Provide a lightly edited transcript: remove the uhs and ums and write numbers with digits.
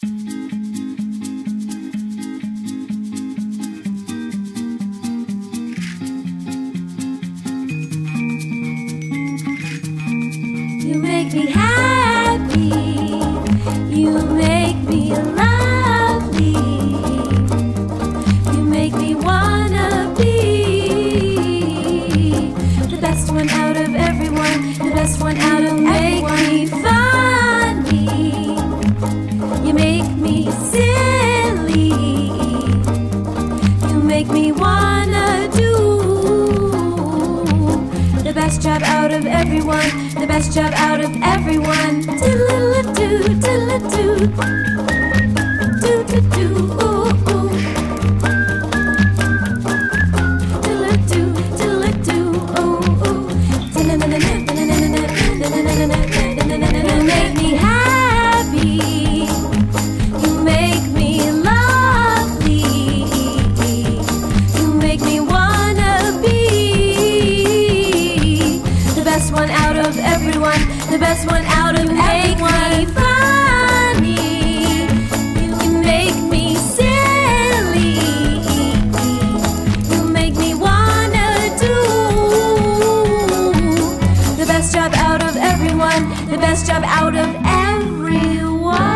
You make me happy, you make me lovely, you make me wanna be the best one out of everyone, the best one out of everyone. You make me funny, you make me silly, you make me wanna do the best job out of everyone, the best job out of everyone. Diddle-a-doo, diddle-a-doo, doo-doo-doo, ooh, ooh. Diddle-a-doo, diddle-a-doo, ooh, ooh. You make me happy, you make me lovely, you make me wanna be the best one out of everyone, the best one out of everyone. Make me funny, you make me silly, you make me wanna do the best job out of everyone, the best job out of everyone.